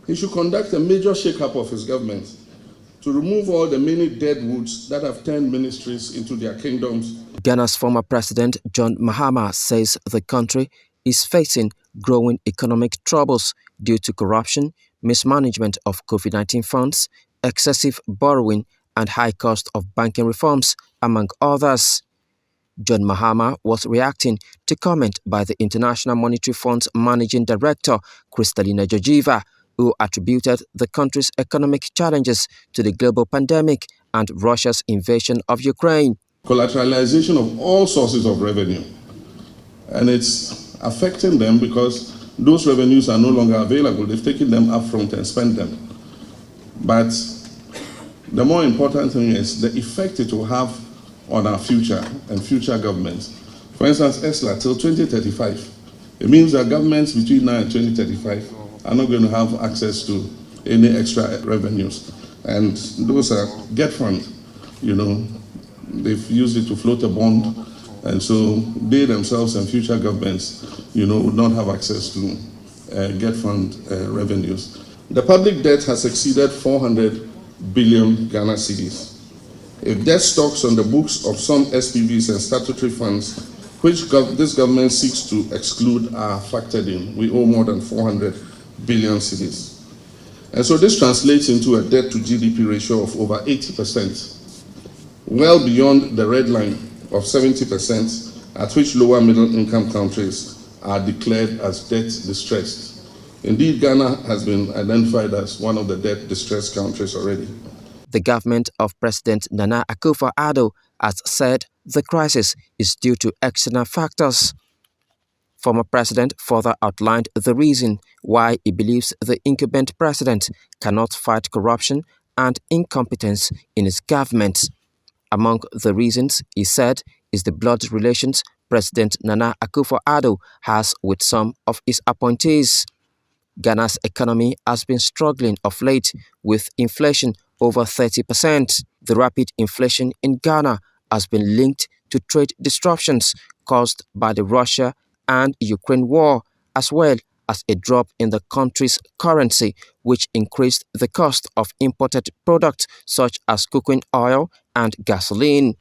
He should conduct a major shake-up of his government to remove all the many dead woods that have turned ministries into their kingdoms. Ghana's former president, John Mahama, says the country is facing growing economic troubles due to corruption, mismanagement of COVID-19 funds, excessive borrowing, and high cost of banking reforms, among others. John Mahama was reacting to comment by the International Monetary Fund's Managing Director, Kristalina Georgieva, who attributed the country's economic challenges to the global pandemic and Russia's invasion of Ukraine. Collateralization of all sources of revenue, and it's affecting them because those revenues are no longer available. They've taken them up front and spent them. But the more important thing is the effect it will have on our future and future governments. For instance, ESLA till 2035. It means that governments between now and 2035 are not going to have access to any extra revenues. And those are get fund, they've used it to float a bond. And so they themselves and future governments, would not have access to get fund revenues. The public debt has exceeded 400 billion Ghana cedis. If debt stocks on the books of some SPVs and statutory funds, which this government seeks to exclude, are factored in, we owe more than 400 billion cedis. And so this translates into a debt to GDP ratio of over 80%, well beyond the red line of 70%, at which lower middle income countries are declared as debt distressed. Indeed, Ghana has been identified as one of the debt distressed countries already. The government of President Nana Akufo-Addo has said the crisis is due to external factors. Former president further outlined the reason why he believes the incumbent president cannot fight corruption and incompetence in his government. Among the reasons, he said, is the blood relations President Nana Akufo-Addo has with some of his appointees. Ghana's economy has been struggling of late with inflation over 30%. The rapid inflation in Ghana has been linked to trade disruptions caused by the Russia and Ukraine war, as well as a drop in the country's currency, which increased the cost of imported products such as cooking oil and gasoline.